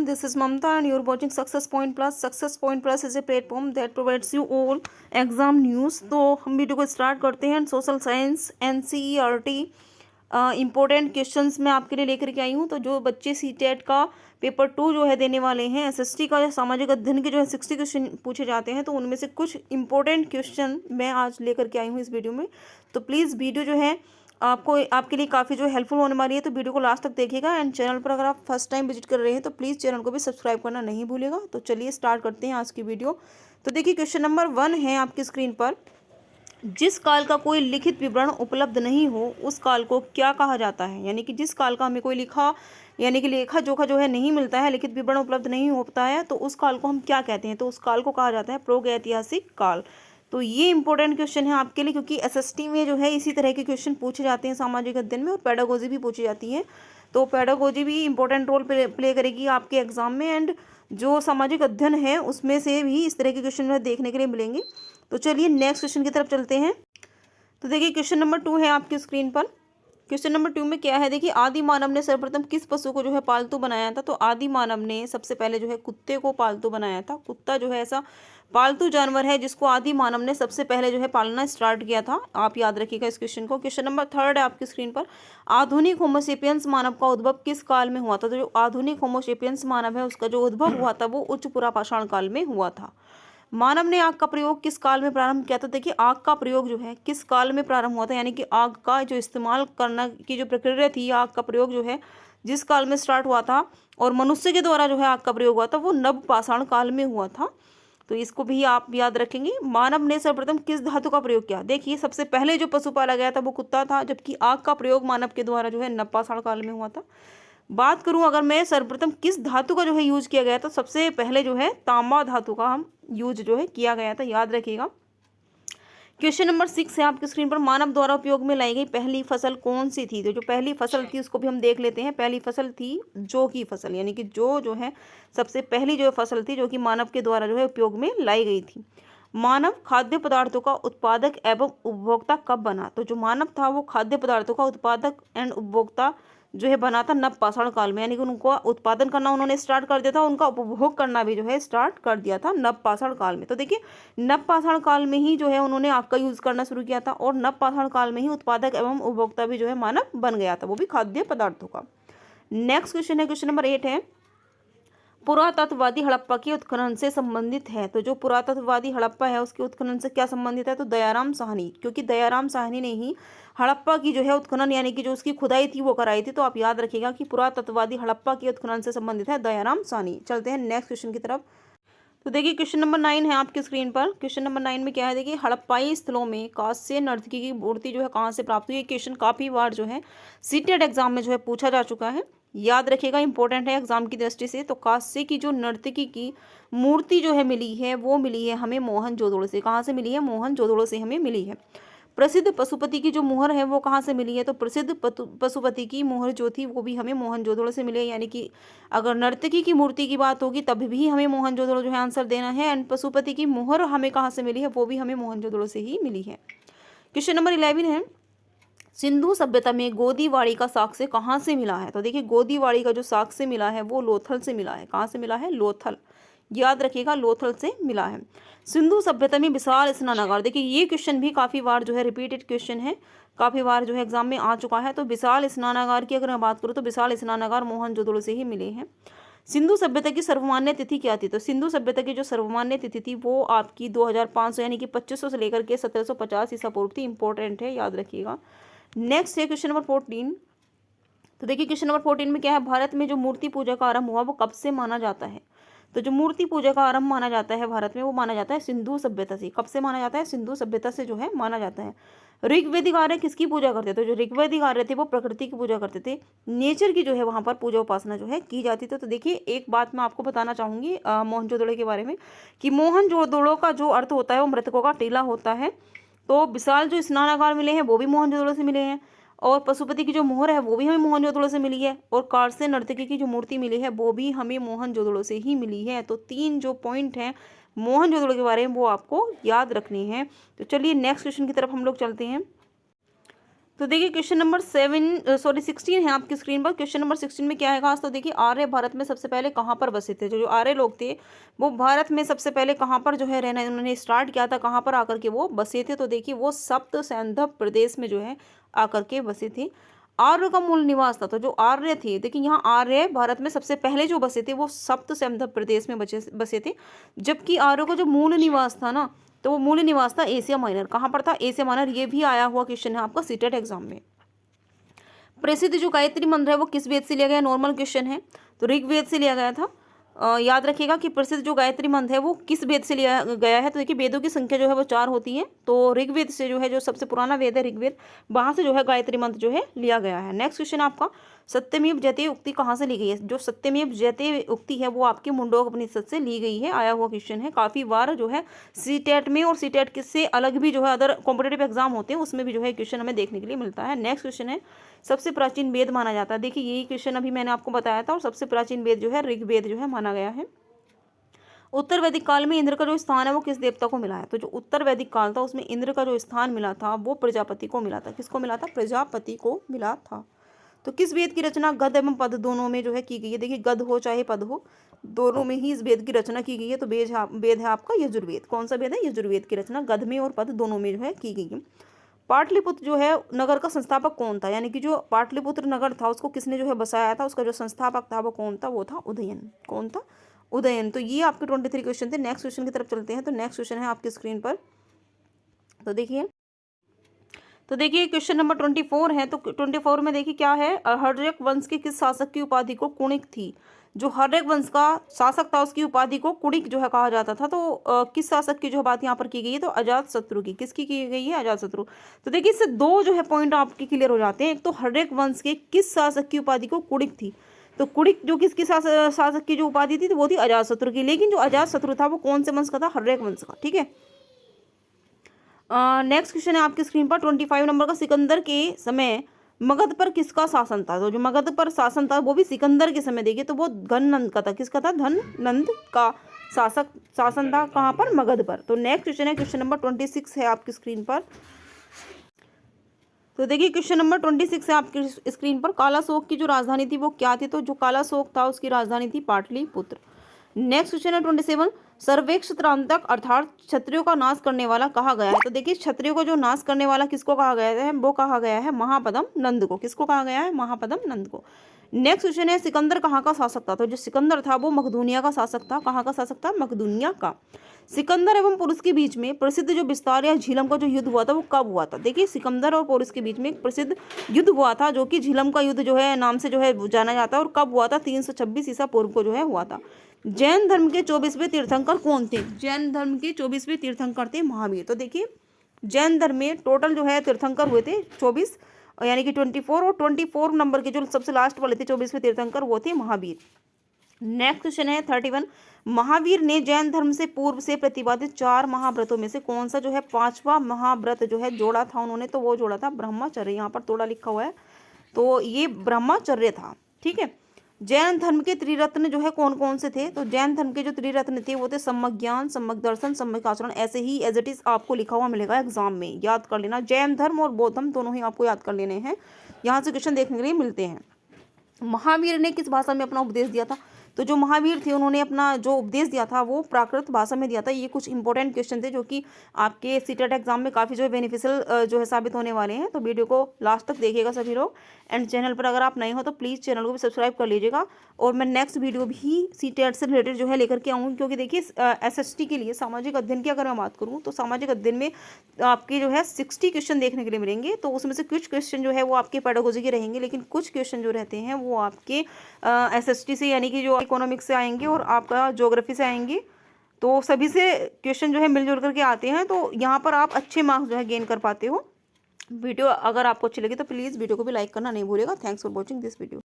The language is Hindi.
everyone, this is Mamta and you're watching Success Point Plus. Success Point Plus is a platform that provides you all exam news. तो हम वीडियो को स्टार्ट करते हैं। Social science NCERT important questions मैं आपके लिए लेकर के आई हूँ। तो जो बच्चे CTET का पेपर 2 जो है देने वाले हैं, SST का सामाजिक अध्ययन के जो है 60 क्वेश्चन पूछे जाते हैं, तो उनमें से कुछ इंपॉर्टेंट क्वेश्चन मैं आज लेकर के आई हूँ इस वीडियो में। तो प्लीज़ वीडियो जो है आपको आपके लिए काफ़ी जो हेल्पफुल होने वाली है, तो वीडियो को लास्ट तक देखिएगा। एंड चैनल पर अगर आप फर्स्ट टाइम विजिट कर रहे हैं तो प्लीज़ चैनल को भी सब्सक्राइब करना नहीं भूलिएगा। तो चलिए स्टार्ट करते हैं आज की वीडियो। तो देखिए क्वेश्चन नंबर 1 है आपकी स्क्रीन पर। जिस काल का कोई लिखित विवरण उपलब्ध नहीं हो उस काल को क्या कहा जाता है। यानी कि जिस काल का हमें कोई लेखा जोखा जो है नहीं मिलता है, लिखित विवरण उपलब्ध नहीं होता है, तो उस काल को हम क्या कहते हैं। तो उस काल को कहा जाता है प्रागैतिहासिक काल। तो ये इंपॉर्टेंट क्वेश्चन है आपके लिए, क्योंकि SST में जो है इसी तरह के क्वेश्चन पूछे जाते हैं सामाजिक अध्ययन में, और पेडागोजी भी पूछी जाती है। तो पेडागोजी भी इंपॉर्टेंट रोल प्ले करेगी आपके एग्जाम में, एंड जो सामाजिक अध्ययन है उसमें से भी इस तरह के क्वेश्चन देखने के लिए मिलेंगे। तो चलिए नेक्स्ट क्वेश्चन की तरफ चलते हैं। तो देखिए क्वेश्चन नंबर 2 है आपकी स्क्रीन पर। क्वेश्चन नंबर 2 में क्या है, देखिए आदि मानव ने सर्वप्रथम किस पशु को जो है पालतू बनाया था। तो आदि मानव ने सबसे पहले जो है कुत्ते को पालतू बनाया था। कुत्ता जो है ऐसा पालतू जानवर है जिसको आदि मानव ने सबसे पहले जो है पालना स्टार्ट किया था। आप याद रखिएगा इस क्वेश्चन को। क्वेश्चन नंबर 3 है आपकी स्क्रीन पर। आधुनिक होमोसेपियंस मानव का उद्भव किस काल में हुआ था। तो जो आधुनिक होमोसेपियंस मानव है उसका जो उद्भव हुआ था वो उच्च पुरापाषाण काल में हुआ था। मानव ने आग का प्रयोग किस काल में प्रारंभ किया था। देखिए आग का प्रयोग जो है किस काल में प्रारंभ हुआ था, यानी कि आग का जो इस्तेमाल करना की जो प्रक्रिया थी, आग का प्रयोग जो है जिस काल में स्टार्ट हुआ था और मनुष्य के द्वारा जो है आग का प्रयोग हुआ था वो नवपाषाण काल में हुआ था। तो इसको भी आप याद रखेंगे। मानव ने सर्वप्रथम किस धातु का प्रयोग किया। देखिए सबसे पहले जो पशु पाला गया था वो कुत्ता था, जबकि आग का प्रयोग मानव के द्वारा जो है नवपाषाण काल में हुआ था। बात करूं अगर मैं सर्वप्रथम किस धातु का जो है यूज किया गया, तो सबसे पहले जो है तांबा धातु का हम यूज जो है किया गया था, याद रखिएगा। क्वेश्चन नंबर 6 है आपकी स्क्रीन पर। मानव द्वारा उपयोग में लाई गई पहली फसल कौन सी थी। तो जो पहली फसल थी उसको भी हम देख लेते हैं। पहली फसल थी जौ की फसल, यानी कि जो है सबसे पहली जो फसल थी जो कि मानव के द्वारा जो है उपयोग में लाई गई थी। मानव खाद्य पदार्थों का उत्पादक एवं उपभोक्ता कब बना। तो जो मानव था वो खाद्य पदार्थों का उत्पादक एंड उपभोक्ता जो है बना था नवपाषाण काल में, यानी कि उनको उत्पादन करना उन्होंने स्टार्ट कर दिया था, उनका उपभोग करना भी जो है स्टार्ट कर दिया था नवपाषाण काल में। तो देखिए नवपाषाण काल में ही जो है उन्होंने आग का यूज करना शुरू किया था, और नवपाषाण काल में ही उत्पादक एवं उपभोक्ता भी जो है मानव बन गया था, वो भी खाद्य पदार्थों का। नेक्स्ट क्वेश्चन है क्वेश्चन नंबर 8 है। पुरातत्ववादी हड़प्पा के उत्खनन से संबंधित है। तो जो पुरातत्ववादी हड़प्पा है उसके उत्खनन से क्या संबंधित है। तो दयाराम साहनी, क्योंकि दयाराम साहनी ने ही हड़प्पा की जो है उत्खनन यानी कि जो उसकी खुदाई थी वो कराई थी। तो आप याद रखिएगा कि पुरातत्ववादी हड़प्पा के उत्खनन से संबंधित है दयाराम साहनी। चलते हैं नेक्स्ट क्वेश्चन की तरफ। तो देखिए क्वेश्चन नंबर 9 है आपकी स्क्रीन पर। क्वेश्चन नंबर 9 में क्या है, देखिए हड़प्पाई स्थलों में कांस्य नर्तकी की मूर्ति जो है कहाँ से प्राप्त हुई। ये क्वेश्चन काफ़ी बार जो है CTET एग्जाम में जो है पूछा जा चुका है, याद रखिएगा, इंपॉर्टेंट है एग्जाम की दृष्टि से। तो कांस्य की जो नर्तकी की मूर्ति जो है मिली है वो मिली है हमें मोहनजोदड़ो से। कहाँ से मिली है, मोहनजोदड़ो से हमें मिली है। प्रसिद्ध पशुपति की जो मुहर है वो कहाँ से मिली है। तो प्रसिद्ध पशुपति की मुहर जो थी वो भी हमें मोहनजोदड़ो से मिली है, यानी कि अगर नर्तकी की मूर्ति की बात होगी तब भी हमें मोहनजोदड़ो जो है आंसर देना है, एंड पशुपति की मुहर हमें कहाँ से मिली है वो भी हमें मोहनजोदड़ो से ही मिली है। क्वेश्चन नंबर 11 है। सिंधु सभ्यता में गोदीवाड़ी का साक्ष्य कहाँ से मिला है। तो देखिए गोदीवाड़ी का जो साक्ष्य मिला है वो लोथल से मिला है। कहाँ से मिला है, लोथल, याद रखिएगा, लोथल से मिला है। सिंधु सभ्यता में विशाल स्नानागार, देखिए ये क्वेश्चन भी काफ़ी बार जो है रिपीटेड क्वेश्चन है, काफ़ी बार जो है एग्जाम में आ चुका है। तो विशाल स्नानागार की अगर मैं बात करूँ तो विशाल स्नानागार मोहनजोदड़ो से ही मिले हैं। सिंधु सभ्यता की सर्वमान्य तिथि क्या थी। तो सिंधु सभ्यता की जो सर्वमान्य तिथि थी वो आपकी 2500 यानी कि 2500 से लेकर के 1750 ईसा पूर्व थी। इंपॉर्टेंट है, याद रखिएगा। नेक्स्ट है क्वेश्चन नंबर 14। तो देखिए क्वेश्चन नंबर 14 में क्या है, भारत में जो मूर्ति पूजा का आरंभ हुआ वो कब से माना जाता है। तो जो मूर्ति पूजा का आरंभ माना जाता है भारत में वो माना जाता है सिंधु सभ्यता से। कब से माना जाता है, सिंधु सभ्यता से जो है माना जाता है। ऋग्वेदिक आर्य किसकी पूजा करते थे। तो जो ऋग्वेदिक आर्य थे वो प्रकृति की पूजा करते थे, नेचर की जो है वहाँ पर पूजा उपासना जो है की जाती थी। तो देखिए एक बात मैं आपको बताना चाहूँगी मोहनजोदड़ो के बारे में, कि मोहनजोदड़ो का जो अर्थ होता है वो मृतकों का टीला होता है। तो विशाल जो स्नानागार मिले हैं वो भी मोहनजोदड़ो से मिले हैं, और पशुपति की जो मोहर है वो भी हमें मोहनजोदड़ो से मिली है, और कांस्य नर्तकी की जो मूर्ति मिली है वो भी हमें मोहनजोदड़ो से ही मिली है। तो 3 जो पॉइंट हैं मोहनजोदड़ो के बारे में वो आपको याद रखने हैं। तो चलिए नेक्स्ट क्वेश्चन की तरफ हम लोग चलते हैं। तो देखिए क्वेश्चन नंबर 16 है आपकी स्क्रीन पर। क्वेश्चन नंबर 16 में क्या है खास, तो देखिए आर्य भारत में सबसे पहले कहाँ पर बसे थे। जो आर्य लोग थे वो भारत में सबसे पहले कहाँ पर जो है रहना उन्होंने स्टार्ट किया था, कहाँ पर आकर के वो बसे थे। तो देखिए वो सप्त सैंधव प्रदेश में जो है आकर के बसे थे। आर्य का मूल निवास था, तो जो आर्य थे देखिए यहाँ आर्य भारत में सबसे पहले जो बसे थे वो सप्त सैंधव प्रदेश में बसे थे। जबकि आर्य का जो मूल निवास था ना, तो वो मूल निवास था एशिया माइनर। कहाँ पर था? Asia minor. ये भी आया हुआ क्वेश्चन है आपका सीटेट एग्जाम में। प्रसिद्ध जो गायत्री मंत्र है वो किस वेद से लिया गया? नॉर्मल क्वेश्चन है, तो ऋग्वेद से लिया गया था। याद रखिएगा कि प्रसिद्ध जो गायत्री मंत्र है वो किस वेद से लिया गया है। तो देखिए वेदों की संख्या जो है वो 4 होती है, तो ऋग्वेद से जो है, जो सबसे पुराना वेद है ऋग्वेद, वहाँ से जो है गायत्री मंत्र जो है लिया गया है। नेक्स्ट क्वेश्चन आपका, सत्यमेव जयते उक्ति कहाँ से ली गई है? जो सत्यमेव जयते उक्ति है वो आपके मुंडकोपनिषद से ली गई है। आया हुआ क्वेश्चन है, काफ़ी बार जो है सीटेट में और सीटेट से अलग भी जो है अदर कॉम्पिटेटिव एग्जाम होते हैं उसमें भी जो है क्वेश्चन हमें देखने के लिए मिलता है। नेक्स्ट क्वेश्चन है, सबसे प्राचीन वेद माना जाता है। देखिए यही क्वेश्चन अभी मैंने आपको बताया था, और सबसे प्राचीन वेद जो है ऋग्वेद जो है माना गया है। उत्तर वैदिक काल में इंद्र का जो स्थान है वो किस देवता को मिला है? तो जो उत्तर वैदिक काल था उसमें इंद्र का जो स्थान मिला था वो प्रजापति को मिला था। किसको मिला था? प्रजापति को मिला था। तो किस वेद की रचना गद एवं पद दोनों में जो है की गई है? देखिए गद हो चाहे पद हो, दोनों में ही इस वेद की रचना की गई है। तो वेद है आपका यजुर्वेद। कौन सा वेद है? यजुर्वेद की रचना गद में और पद दोनों में जो है की गई है। पाटलिपुत्र जो है नगर का संस्थापक कौन था? यानी कि जो पाटलिपुत्र नगर था उसको किसने जो है बसाया था? उसका जो संस्थापक था वो कौन था? वो था उदयन। कौन था? उदयन। तो ये आपके 23 क्वेश्चन थे। नेक्स्ट क्वेश्चन की तरफ चलते हैं। तो नेक्स्ट क्वेश्चन है आपकी स्क्रीन पर, तो देखिए क्वेश्चन नंबर 24 है। तो 24 में देखिए क्या है, हर्यक वंश के किस शासक की उपाधि को कुणिक थी? जो हर्यक वंश का शासक था उसकी उपाधि को कुणिक जो है कहा जाता था। तो किस शासक की जो बात यहाँ पर की गई है? तो अजातशत्रु की। किसकी की गई है? अजातशत्रु। तो देखिए इससे दो जो है पॉइंट आपके क्लियर हो जाते हैं। एक तो हर्यक वंश के किस शासक की उपाधि को कुणिक थी, तो कुणिक जो किसकी शासक की जो उपाधि थी तो वो थी अजातशत्रु की। लेकिन जो अजातशत्रु था वो कौन से वंश का था? हर्यक वंश का। ठीक है। नेक्स्ट क्वेश्चन है आपकी स्क्रीन पर 25 नंबर का, सिकंदर के समय मगध पर किसका शासन था? तो जो मगध पर शासन था वो भी सिकंदर के समय देखिए तो वो धननंद का था। किसका था? धननंद का शासन था। कहाँ पर? मगध पर। तो नेक्स्ट क्वेश्चन है क्वेश्चन नंबर 26 है आपकी स्क्रीन पर। तो देखिए क्वेश्चन नंबर 26 है आपकी स्क्रीन पर, कालाशोक की जो राजधानी थी वो क्या थी? तो जो कालाशोक था उसकी राजधानी थी पाटलिपुत्र। नेक्स्ट क्वेश्चन है 27, सर्वेक्षत्रांतक अर्थात क्षत्रियों का नाश करने वाला कहा गया है? तो देखिए क्षत्रियों को जो नाश करने वाला किसको कहा गया है? वो कहा गया है महापद्म नंद को। किसको कहा गया है? महापद्म नंद को। नेक्स्ट क्वेश्चन है, सिकंदर कहाँ का शासक था? तो जो सिकंदर था वो मकदूनिया का शासक था। कहाँ का शासक था? मकदूनिया का। सिकंदर एवं पुरुष के बीच में प्रसिद्ध जो बिस्तार या झीलम का जो युद्ध हुआ था वो कब हुआ था? देखिए सिकंदर और पुरुष के बीच में एक प्रसिद्ध युद्ध हुआ था जो कि झीलम का युद्ध जो है नाम से जो है जाना जाता है। और कब हुआ था? 326 ईसा पूर्व को जो है हुआ था। जैन धर्म के 24वें तीर्थंकर कौन थे? जैन धर्म के 24वें तीर्थंकर थे महावीर। तो देखिए जैन धर्म में टोटल जो है तीर्थंकर हुए थे 24, यानी कि 24, और 24 नंबर के जो सबसे लास्ट वाले थे 24वें तीर्थंकर वो थे महावीर। नेक्स्ट क्वेश्चन है 31, महावीर ने जैन धर्म से पूर्व से प्रतिपादित 4 महाव्रतों में से कौन सा जो है 5वां महाव्रत जो है जोड़ा था उन्होंने? तो वो जोड़ा था ब्रह्मचर्य। यहाँ पर थोड़ा लिखा हुआ है, तो ये ब्रह्मचर्य था। ठीक है। जैन धर्म के त्रिरत्न जो है कौन कौन से थे? तो जैन धर्म के जो त्रिरत्न थे वो थे सम्यक ज्ञान, सम्यक दर्शन, सम्यक आचरण। ऐसे ही एज इट इज आपको लिखा हुआ मिलेगा एग्जाम में, याद कर लेना। जैन धर्म और बौद्ध धर्म दोनों ही आपको याद कर लेने हैं, यहाँ से क्वेश्चन देखने के लिए मिलते हैं। महावीर ने किस भाषा में अपना उपदेश दिया था? तो जो महावीर थे उन्होंने अपना जो उपदेश दिया था वो प्राकृत भाषा में दिया था। ये कुछ इंपॉर्टेंट क्वेश्चन थे जो कि आपके सीटेट एग्जाम में काफ़ी जो है बेनिफिशियल जो है साबित होने वाले हैं। तो वीडियो को लास्ट तक देखिएगा सभी लोग। एंड चैनल पर अगर आप नए हो तो प्लीज़ चैनल को भी सब्सक्राइब कर लीजिएगा। और मैं नेक्स्ट वीडियो भी सीटेट से रिलेटेड जो है लेकर के आऊँगी, क्योंकि देखिए SST के लिए सामाजिक अध्ययन की अगर मैं बात करूँ तो सामाजिक अध्ययन में आपके जो है 60 क्वेश्चन देखने के लिए मिलेंगे। तो उसमें से कुछ क्वेश्चन जो है वो आपके पेडागोजी के रहेंगे, लेकिन कुछ क्वेश्चन जो रहते हैं वो आपके SST से यानी कि जो इकोनॉमिक्स से आएंगे और आपका ज्योग्राफी से आएंगे। तो सभी से क्वेश्चन जो है मिलजुल करके आते हैं, तो यहाँ पर आप अच्छे मार्क्स जो है गेन कर पाते हो। वीडियो अगर आपको अच्छी लगी तो प्लीज़ वीडियो को भी लाइक करना नहीं भूलिएगा। Thanks for watching this video.